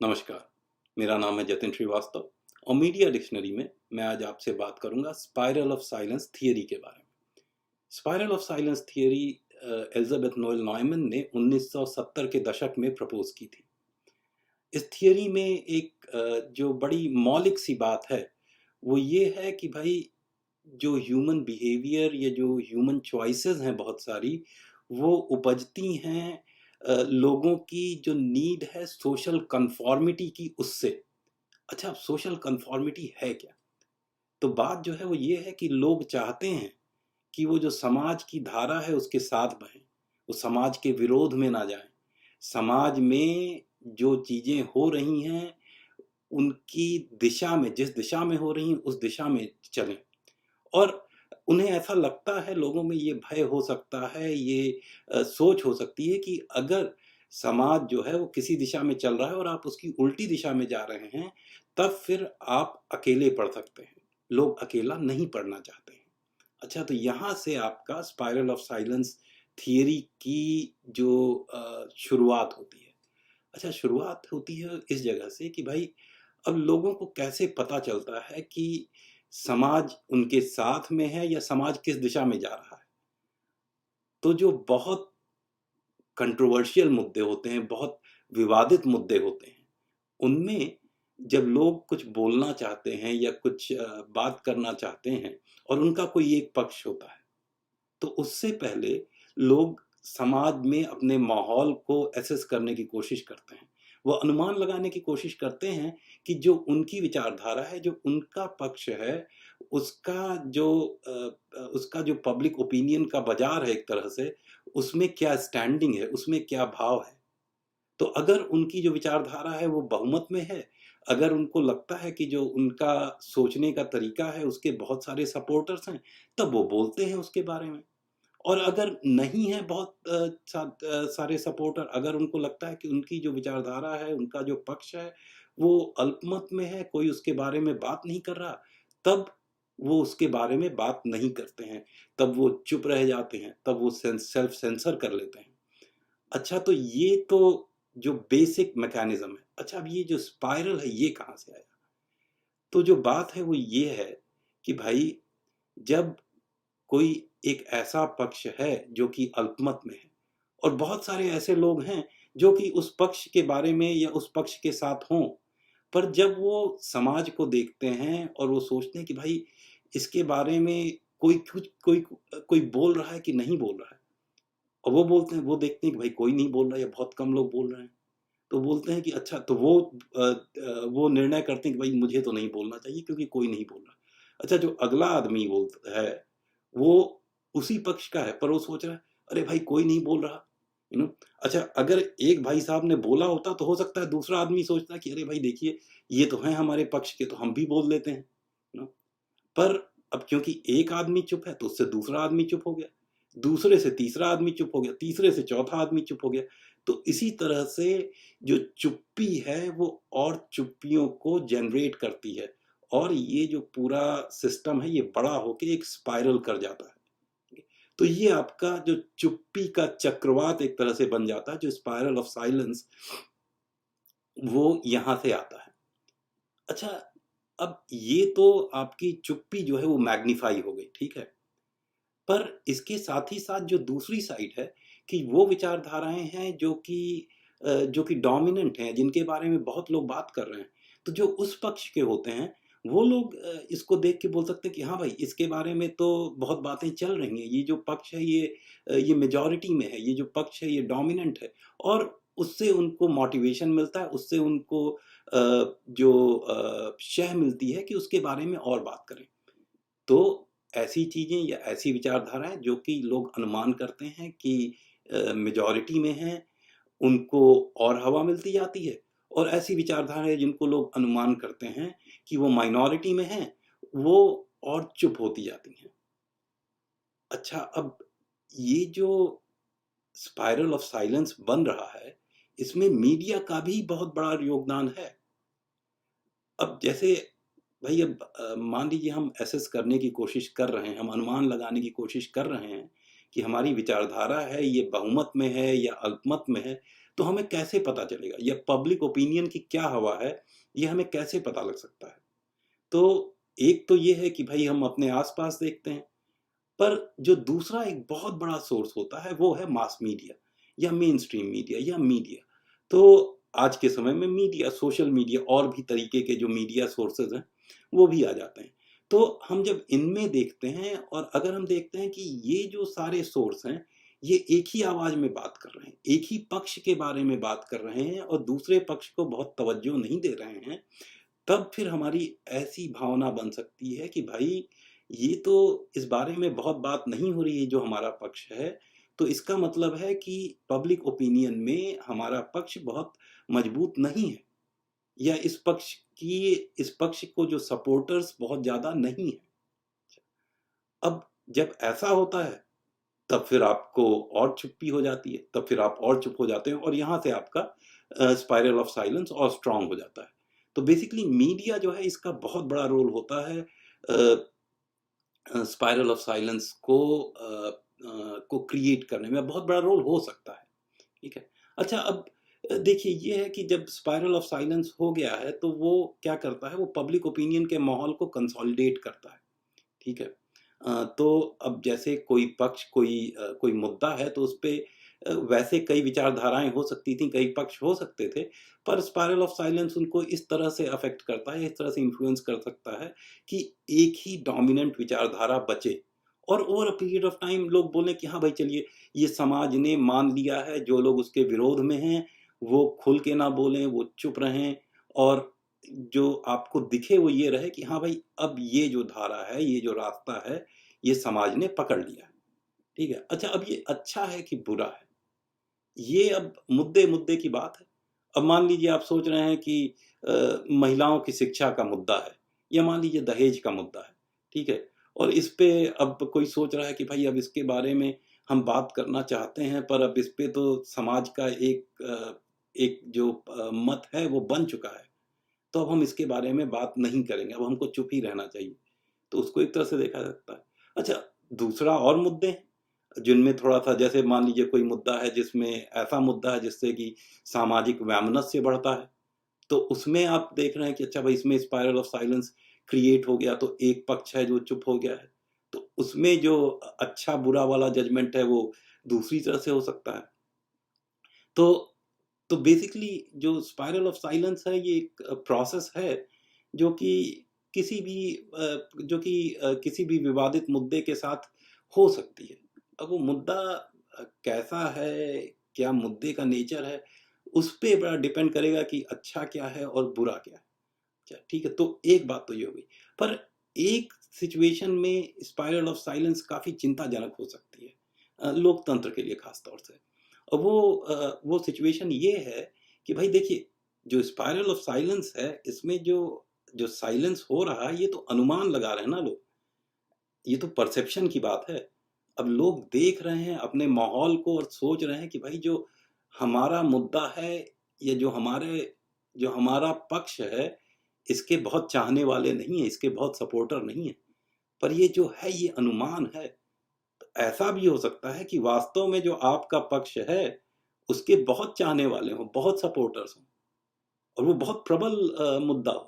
नमस्कार, मेरा नाम है जतिन श्रीवास्तव और मीडिया डिक्शनरी में मैं आज आपसे बात करूंगा स्पाइरल ऑफ साइलेंस थियरी के बारे में। Spiral of silence theory Elizabeth Noel Neumann ने 1970 के दशक में प्रपोज की थी। इस थियरी में एक जो बड़ी मौलिक सी बात है वो ये है कि भाई जो ह्यूमन बिहेवियर या जो ह्यूमन चॉइसेस हैं बहुत सारी वो उपजती हैं लोगों की जो नीड है सोशल कंफॉर्मिटी की उससे। अच्छा, अब सोशल कंफॉर्मिटी है क्या? तो बात जो है वो ये है कि लोग चाहते हैं कि वो जो समाज की धारा है उसके साथ बहें, वो समाज के विरोध में ना जाएं। समाज में जो चीज़ें हो रही हैं उनकी दिशा में, जिस दिशा में हो रही हैं उस दिशा में चलें। और उन्हें ऐसा लगता है, लोगों में ये भय हो सकता है, ये सोच हो सकती है कि अगर समाज जो है वो किसी दिशा में चल रहा है और आप उसकी उल्टी दिशा में जा रहे हैं, तब फिर आप अकेले पड़ सकते हैं। लोग अकेला नहीं पड़ना चाहते हैं। अच्छा, तो यहाँ से आपका स्पाइरल ऑफ साइलेंस थियरी की जो शुरुआत होती है। अच्छा, शुरुआत होती है इस जगह से कि भाई अब लोगों को कैसे पता चलता है कि समाज उनके साथ में है या समाज किस दिशा में जा रहा है। तो जो बहुत कंट्रोवर्शियल मुद्दे होते हैं, बहुत विवादित मुद्दे होते हैं, उनमें जब लोग कुछ बोलना चाहते हैं या कुछ बात करना चाहते हैं और उनका कोई एक पक्ष होता है, तो उससे पहले लोग समाज में अपने माहौल को असेस करने की कोशिश करते हैं। वो अनुमान लगाने की कोशिश करते हैं कि जो उनकी विचारधारा है, जो उनका पक्ष है, उसका जो पब्लिक ओपिनियन का बाजार है एक तरह से, उसमें क्या स्टैंडिंग है, उसमें क्या भाव है। तो अगर उनकी जो विचारधारा है वो बहुमत में है, अगर उनको लगता है कि जो उनका सोचने का तरीका है उसके बहुत सारे सपोर्टर्स हैं, तब वो बोलते हैं उसके बारे में। और अगर नहीं है बहुत सारे सपोर्टर, अगर उनको लगता है कि उनकी जो विचारधारा है, उनका जो पक्ष है, वो अल्पमत में है, कोई उसके बारे में बात नहीं कर रहा, तब वो उसके बारे में बात नहीं करते हैं, तब वो चुप रह जाते हैं, तब वो सेल्फ सेंसर कर लेते हैं। अच्छा, तो ये तो जो बेसिक मैकेनिज्म है। अच्छा, अब ये जो स्पाइरल है ये कहाँ से आया? तो जो बात है वो ये है कि भाई जब कोई एक ऐसा पक्ष है जो कि अल्पमत में है और बहुत सारे ऐसे लोग हैं जो कि उस पक्ष के बारे में या उस पक्ष के साथ हों, पर जब वो समाज को देखते हैं और वो सोचते हैं कि भाई इसके बारे में कोई बोल रहा है कि नहीं बोल रहा है, और वो देखते हैं कि भाई कोई नहीं बोल रहा है या बहुत कम लोग बोल रहे हैं, तो बोलते हैं कि अच्छा, तो वो निर्णय करते हैं कि भाई मुझे तो नहीं बोलना चाहिए क्योंकि कोई नहीं बोल रहा। अच्छा, जो अगला आदमी बोलता है वो उसी पक्ष का है, पर वो सोच रहा है अरे भाई कोई नहीं बोल रहा, यू नो। अच्छा, अगर एक भाई साहब ने बोला होता तो हो सकता है दूसरा आदमी सोचता कि अरे भाई देखिए ये तो हैं हमारे पक्ष के, तो हम भी बोल देते हैं, यू नो। पर अब क्योंकि एक आदमी चुप है तो उससे दूसरा आदमी चुप हो गया, दूसरे से तीसरा आदमी चुप हो गया, तीसरे से चौथा आदमी चुप हो गया। तो इसी तरह से जो चुप्पी है वो और चुप्पियों को जनरेट करती है और ये जो पूरा सिस्टम है ये बड़ा होके एक स्पाइरल कर जाता है। तो ये आपका जो चुप्पी का चक्रवात एक तरह से बन जाता है, जो स्पाइरल ऑफ साइलेंस, वो यहां से आता है। अच्छा, अब ये तो आपकी चुप्पी जो है वो मैग्नीफाई हो गई, ठीक है। पर इसके साथ ही साथ जो दूसरी साइड है कि वो विचारधाराएं हैं जो कि डोमिनेंट हैं, जिनके बारे में बहुत लोग बात कर रहे हैं। तो जो उस पक्ष के होते हैं वो लोग इसको देख के बोल सकते हैं कि हाँ भाई इसके बारे में तो बहुत बातें चल रही हैं, ये जो पक्ष है ये मेजॉरिटी में है, ये जो पक्ष है ये डोमिनेंट है। और उससे उनको मोटिवेशन मिलता है, उससे उनको शह मिलती है कि उसके बारे में और बात करें। तो ऐसी चीज़ें या ऐसी विचारधाराएँ जो कि लोग अनुमान करते हैं कि मेजॉरिटी में हैं, उनको और हवा मिलती जाती है, और ऐसी विचारधाराएँ जिनको लोग अनुमान करते हैं कि वो माइनॉरिटी में हैं, वो और चुप होती जाती हैं। अच्छा, अब ये जो स्पाइरल ऑफ साइलेंस बन रहा है, इसमें मीडिया का भी बहुत बड़ा योगदान है। अब जैसे भाई अब मान लीजिए हम असेस करने की कोशिश कर रहे हैं, हम अनुमान लगाने की कोशिश कर रहे हैं कि हमारी विचारधारा है ये बहुमत में है या अल्पमत में है। तो हमें कैसे पता चलेगा? या पब्लिक ओपिनियन की क्या हवा है, ये हमें कैसे पता लग सकता है? तो एक तो ये है कि भाई हम अपने आस-पास देखते हैं, पर जो दूसरा एक बहुत बड़ा सोर्स होता है, वो है मास मीडिया या मेन स्ट्रीम मीडिया या मीडिया। तो आज के समय में मीडिया, सोशल मीडिया और भी तरीके के जो मीडिया सोर्सेज़ हैं, वो भी आ जाते हैं। तो हम जब इनमें देखते हैं और अगर हम देखते हैं कि ये जो सारे सोर्स हैं, ये एक ही आवाज़ में बात कर रहे हैं, एक ही पक्ष के बारे में बात कर रहे हैं और दूसरे पक्ष को बहुत तवज्जो नहीं दे रहे हैं, तब फिर हमारी ऐसी भावना बन सकती है कि भाई ये तो इस बारे में बहुत बात नहीं हो रही है जो हमारा पक्ष है, तो इसका मतलब है कि पब्लिक ओपिनियन में हमारा पक्ष बहुत मजबूत नहीं है या इस पक्ष को जो सपोर्टर्स बहुत ज़्यादा नहीं है। अब जब ऐसा होता है, तब फिर आपको और चुप्पी हो जाती है, तब फिर आप और चुप हो जाते हैं और यहाँ से आपका स्पाइरल ऑफ साइलेंस और स्ट्रॉन्ग हो जाता है। तो बेसिकली मीडिया जो है इसका बहुत बड़ा रोल होता है स्पाइरल ऑफ साइलेंस को क्रिएट करने में बहुत बड़ा रोल हो सकता है। ठीक है। अच्छा अब देखिए ये है कि जब स्पाइरल ऑफ साइलेंस हो गया है तो वो क्या करता है, वो पब्लिक ओपिनियन के माहौल को कंसोलिडेट करता है। ठीक है। तो अब जैसे कोई पक्ष कोई मुद्दा है तो उसपे वैसे कई विचारधाराएँ हो सकती थीं, कई पक्ष हो सकते थे, पर स्पाइरल ऑफ साइलेंस उनको इस तरह से अफ़ेक्ट करता है, इस तरह से इन्फ्लुएंस कर सकता है कि एक ही डोमिनेंट विचारधारा बचे और over a period of time लोग बोलें कि हाँ भाई चलिए, ये समाज ने मान लिया है, जो लोग उसके विरोध में हैं, वो खुल के ना बोलें, वो चुप रहें और जो आपको दिखे वो ये रहे कि हाँ भाई, अब ये जो धारा है, ये जो रास्ता है, ये समाज ने पकड़ लिया है। ठीक है? अच्छा अब ये अच्छा है कि बुरा है? ये अब मुद्दे-मुद्दे की बात है। अब मान लीजिए आप सोच रहे हैं कि महिलाओं की शिक्षा का मुद्दा है या मान लीजिए दहेज का मुद्दा है, ठीक है? और इस पे अब कोई सोच रहा है कि भई अब इसके बारे में हम बात करना चाहते हैं, पर अब इस पे तो समाज का एक जो मत है वो बन चुका है। तो अब हम इसके बारे में बात नहीं करेंगे, अब हमको चुप ही रहना चाहिए। तो उसको एक तरह से देखा जा सकता है। अच्छा, दूसरा और मुद्दे हैं, जिनमें थोड़ा-सा जैसे मान लीजिए कोई मुद्दा है जिसमें ऐसा मुद्दा है जिससे कि सामाजिक वैमनस्य बढ़ता है, तो उसमें आप देख रहे हैं कि अच्छा भाई इसमें स्पाइरल ऑफ साइलेंस क्रिएट हो गया तो एक पक्ष है जो चुप हो गया है। तो उसमें जो अच्छा-बुरा वाला जजमेंट है वो दूसरी तरह से हो सकता है। तो तो बेसिकली जो स्पाइरल ऑफ साइलेंस है ये एक प्रोसेस है जो कि किसी भी विवादित मुद्दे के साथ हो सकती है। अब वो मुद्दा कैसा है, क्या मुद्दे का नेचर है, उस पे बड़ा डिपेंड करेगा कि अच्छा क्या है और बुरा क्या है। अच्छा, ठीक है, तो एक बात तो ये हो गई। पर एक सिचुएशन में स्पाइरल ऑफ साइलेंस काफ़ी चिंताजनक हो सकती है लोकतंत्र के लिए ख़ास तौर से। और वो सिचुएशन ये है कि भाई देखिए, जो स्पाइरल ऑफ साइलेंस है, इसमें जो जो साइलेंस हो रहा है, ये तो अनुमान लगा रहे हैं ना लोग। ये तो परसेप्शन की बात है। अब लोग देख रहे हैं अपने माहौल को और सोच रहे हैं कि भाई जो हमारा मुद्दा है या जो हमारा पक्ष है, इसके बहुत चाहने वाले नहीं हैं, इसके बहुत सपोर्टर नहीं हैं। पर ये जो है ये अनुमान है। तो ऐसा भी हो सकता है कि वास्तव में जो आपका पक्ष है, उसके बहुत चाहने वाले हों, बहुत सपोर्टर्स हों और वो बहुत प्रबल मुद्दा हो।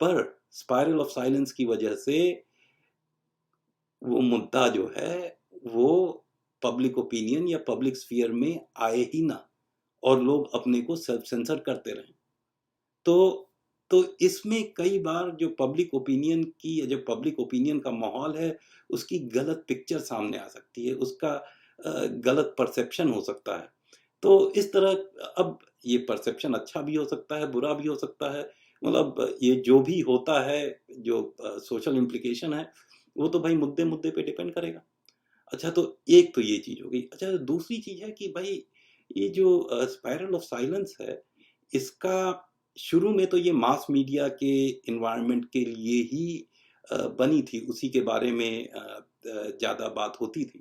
पर स्पाइरल ऑफ साइलेंस की वजह से वो मुद्दा जो है, वो पब्लिक ओपिनियन या पब्लिक स्फीयर में आए ही ना और लोग अपने को सेल्फ सेंसर करते रहें। तो तो इसमें कई बार जो पब्लिक ओपिनियन का माहौल है, उसकी गलत पिक्चर सामने आ सकती है, उसका गलत परसेप्शन हो सकता है। तो इस तरह अब ये परसेप्शन अच्छा भी हो सकता है, बुरा भी हो सकता है। मतलब ये जो भी होता है, जो सोशल इम्प्लीकेशन है, वो तो भाई मुद्दे-मुद्दे पे डिपेंड करेगा। अच्छा तो एक तो ये चीज़ हो गई। अच्छा दूसरी चीज़ है कि भई ये जो स्पाइरल ऑफ साइलेंस है, इसका शुरू में तो ये मास मीडिया के एनवायरनमेंट के लिए ही बनी थी, उसी के बारे में ज़्यादा बात होती थी।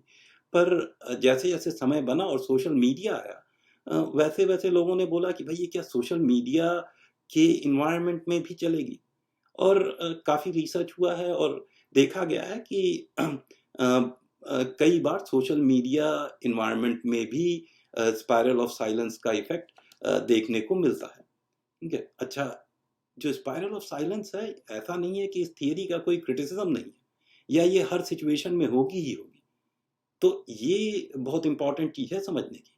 पर जैसे-जैसे समय बना और सोशल मीडिया आया वैसे-वैसे लोगों ने बोला कि भई ये क्या सोशल मीडिया के एनवायरनमेंट में भी चलेगी? और काफ़ी रिसर्च हुआ है और देखा गया है कि कई बार सोशल मीडिया एनवायरनमेंट में भी स्पाइरल ऑफ साइलेंस का इफेक्ट देखने को मिलता है। ठीक है। अच्छा, जो स्पाइरल ऑफ साइलेंस है, ऐसा नहीं है कि इस थियरी का कोई क्रिटिसिज्म नहीं है या ये हर सिचुएशन में होगी ही होगी। तो ये बहुत इंपॉर्टेंट चीज़ है समझने की।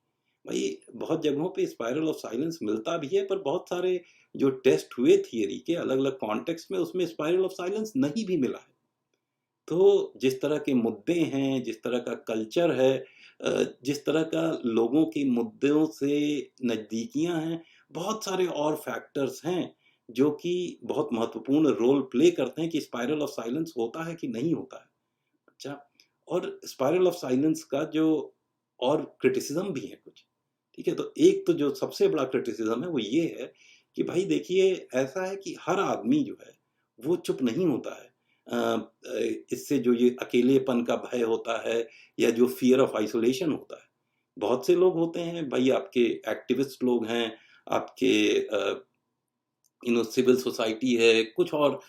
भाई बहुत जगहों पे स्पाइरल ऑफ साइलेंस मिलता भी है, पर बहुत सारे जो टेस्ट हुए थियरी के अलग अलग कॉन्टेक्स्ट में, उसमें स्पाइरल ऑफ साइलेंस नहीं भी मिला है। तो जिस तरह के मुद्दे हैं, जिस तरह का कल्चर है, जिस तरह का लोगों के मुद्दों से नज़दीकियाँ हैं, बहुत सारे और फैक्टर्स हैं जो कि बहुत महत्वपूर्ण रोल प्ले करते हैं कि स्पाइरल ऑफ साइलेंस होता है कि नहीं होता है। अच्छा, और स्पाइरल ऑफ साइलेंस का जो और क्रिटिसिज्म भी है कुछ, ठीक है? तो एक तो जो सबसे बड़ा क्रिटिसिज्म है वो ये है कि भाई देखिए, ऐसा है कि हर आदमी जो है वो चुप नहीं होता है। इससे जो ये अकेलेपन का भय होता है या जो फ़ियर ऑफ आइसोलेशन होता है, बहुत से लोग होते हैं भाई, आपके एक्टिविस्ट लोग हैं, आपके सिविल सोसाइटी है, कुछ और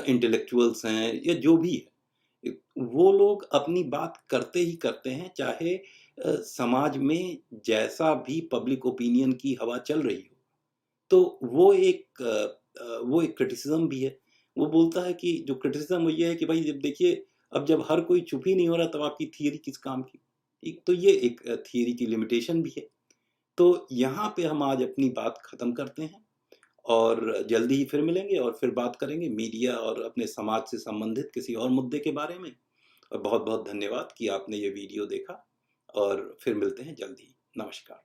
इंटेलेक्चुअल्स हैं या जो भी है, वो लोग अपनी बात करते ही करते हैं, चाहे समाज में जैसा भी पब्लिक ओपिनियन की हवा चल रही हो। तो वो एक क्रिटिसिज्म भी है। वो बोलता है कि जो क्रिटिसिज्म वो ये है कि भाई जब देखिए, अब जब हर कोई चुप ही नहीं हो रहा, तब आपकी थियरी किस काम की? एक तो ये एक थियरी की लिमिटेशन भी है। तो यहाँ पे हम आज अपनी बात खत्म करते हैं और जल्दी ही फिर मिलेंगे और फिर बात करेंगे मीडिया और अपने समाज से संबंधित किसी और मुद्दे के बारे में। और बहुत बहुत धन्यवाद कि आपने ये वीडियो देखा, और फिर मिलते हैं जल्दी ही। नमस्कार।